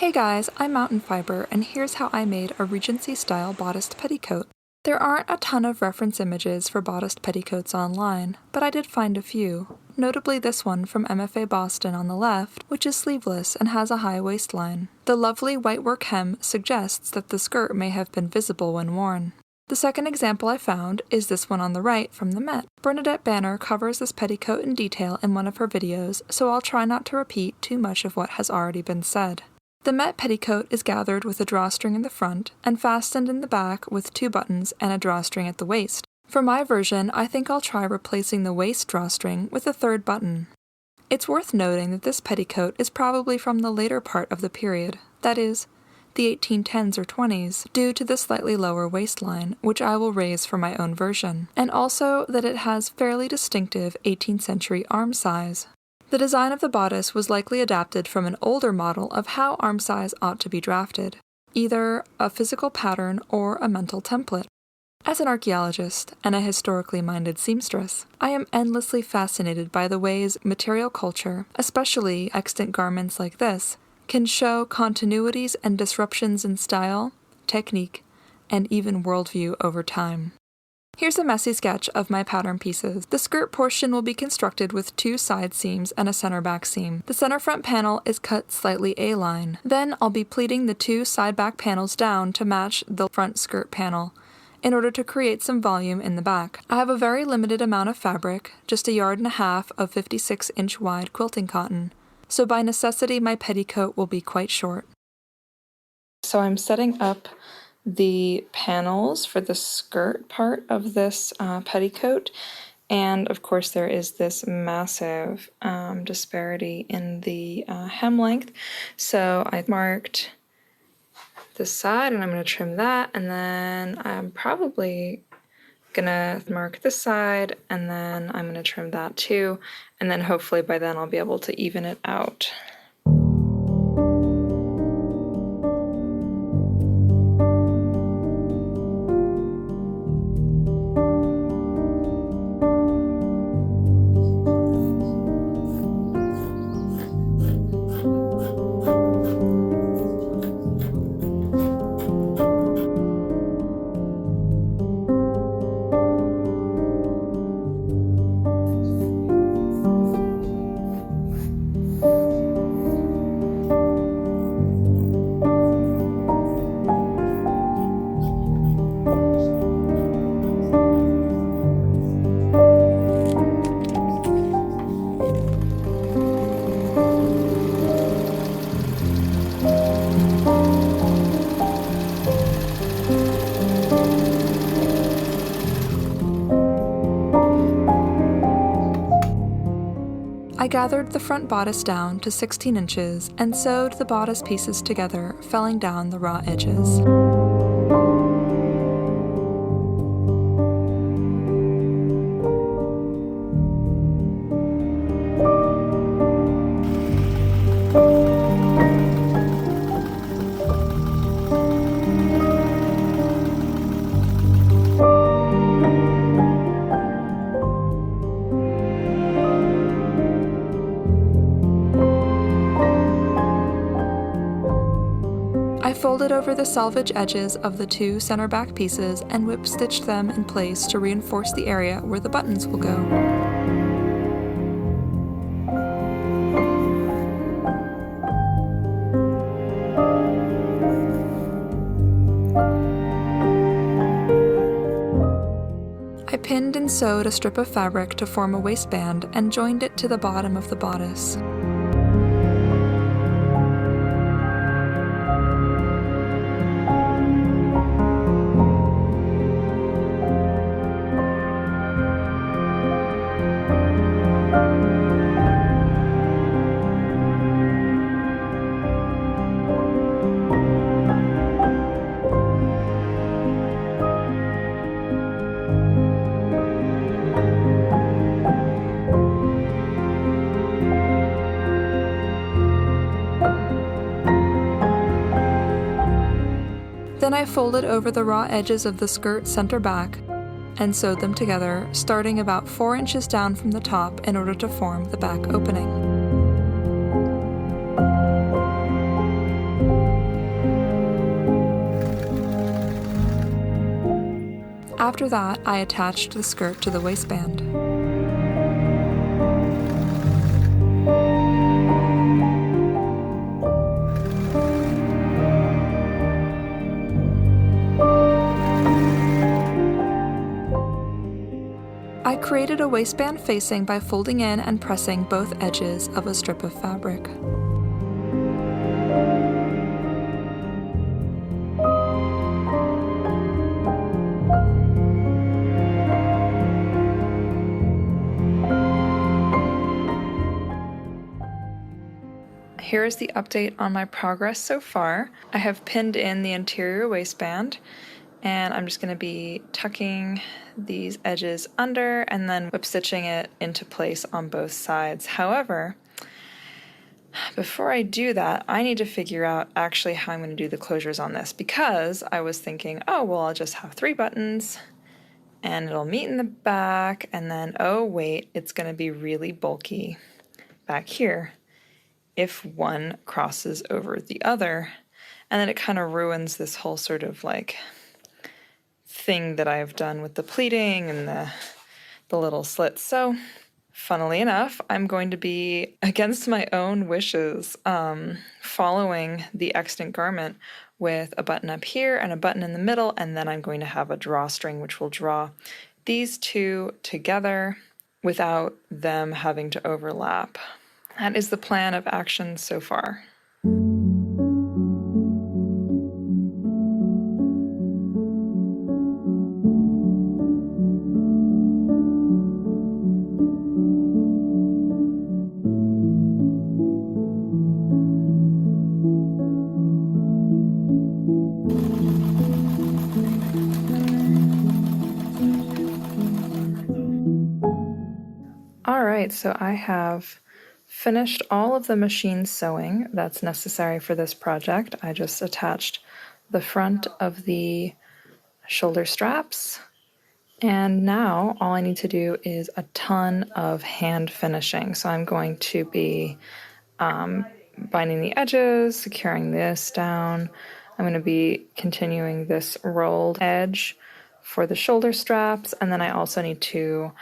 Hey guys, I'm Mountain Fiber, and here's how I made a Regency-style bodiced petticoat. There aren't a ton of reference images for bodiced petticoats online, but I did find a few, notably this one from MFA Boston on the left, which is sleeveless and has a high waistline. The lovely whitework hem suggests that the skirt may have been visible when worn. The second example I found is this one on the right from the Met. Bernadette Banner covers this petticoat in detail in one of her videos, so I'll try not to repeat too much of what has already been said. The Met petticoat is gathered with a drawstring in the front and fastened in the back with 2 buttons and a drawstring at the waist. For my version, I think I'll try replacing the waist drawstring with a 3rd button. It's worth noting that this petticoat is probably from the later part of the period, that is, the 1810s or 20s, due to the slightly lower waistline, which I will raise for my own version, and also that it has fairly distinctive 18th century arm size. The design of the bodice was likely adapted from an older model of how arm size ought to be drafted, either a physical pattern or a mental template. As an archaeologist and a historically minded seamstress, I am endlessly fascinated by the ways material culture, especially extant garments like this, can show continuities and disruptions in style, technique, and even worldview over time. Here's a messy sketch of my pattern pieces. The skirt portion will be constructed with 2 side seams and a center back seam. The center front panel is cut slightly A-line. Then I'll be pleating the 2 side back panels down to match the front skirt panel, in order to create some volume in the back. I have a very limited amount of fabric, just 1.5 yards of 56-inch wide quilting cotton, so by necessity my petticoat will be quite short. So I'm setting up the panels for the skirt part of this petticoat, and of course there is this massive disparity in the hem length, so I marked this side and I'm going to trim that, and then I'm probably gonna mark this side and then I'm going to trim that too, and then hopefully by then I'll be able to even it out. I gathered the front bodice down to 16 inches and sewed the bodice pieces together, felling down the raw edges. I folded over the selvage edges of the 2 center back pieces and whip stitched them in place to reinforce the area where the buttons will go. I pinned and sewed a strip of fabric to form a waistband and joined it to the bottom of the bodice. Then I folded over the raw edges of the skirt center back and sewed them together, starting about 4 inches down from the top in order to form the back opening. After that, I attached the skirt to the waistband. I created a waistband facing by folding in and pressing both edges of a strip of fabric. Here is the update on my progress so far. I have pinned in the interior waistband, and I'm just going to be tucking these edges under and then whip stitching it into place on both sides. However, before I do that, I need to figure out actually how I'm going to do the closures on this, because I was thinking, oh, well, I'll just have 3 buttons and it'll meet in the back, and then, oh, wait, it's going to be really bulky back here if one crosses over the other, and then it kind of ruins this whole sort of like thing that I've done with the pleating and the little slits. So funnily enough, I'm going to be, against my own wishes, following the extant garment with a button up here and a button in the middle, and then I'm going to have a drawstring which will draw these two together without them having to overlap. That is the plan of action so far. Alright, so I have finished all of the machine sewing that's necessary for this project. I just attached the front of the shoulder straps, and now all I need to do is a ton of hand finishing. So I'm going to be binding the edges, securing this down. I'm going to be continuing this rolled edge for the shoulder straps, and then I also need to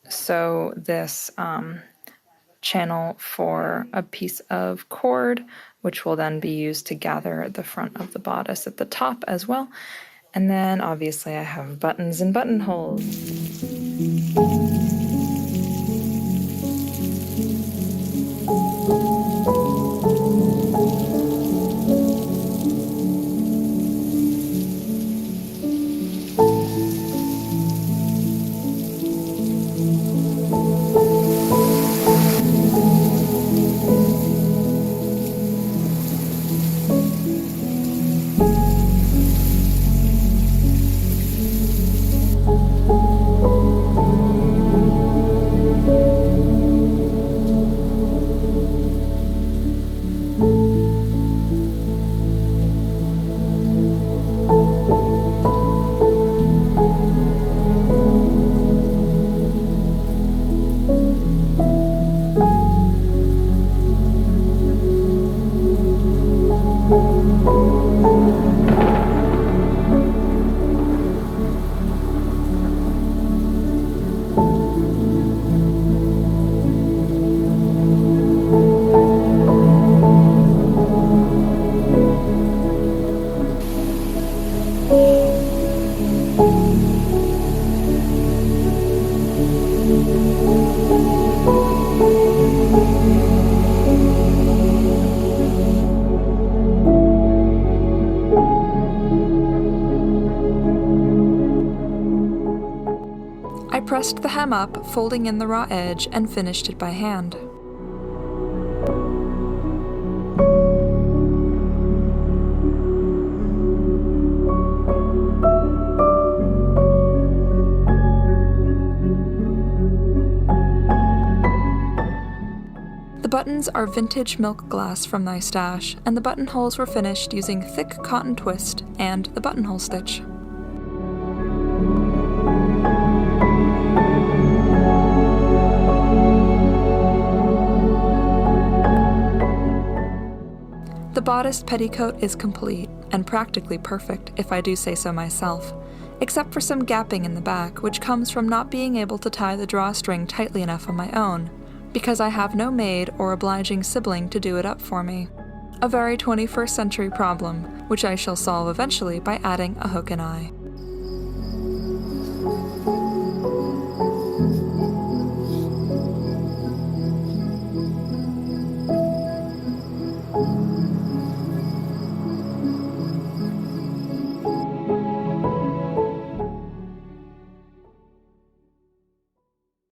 sew this channel for a piece of cord, which will then be used to gather the front of the bodice at the top as well. And then obviously I have buttons and buttonholes. I pressed the hem up, folding in the raw edge, and finished it by hand. The buttons are vintage milk glass from my stash, and the buttonholes were finished using thick cotton twist and the buttonhole stitch. The bodiced petticoat is complete, and practically perfect, if I do say so myself. except for some gapping in the back, which comes from not being able to tie the drawstring tightly enough on my own, because I have no maid or obliging sibling to do it up for me. A very 21st century problem, which I shall solve eventually by adding a hook and eye.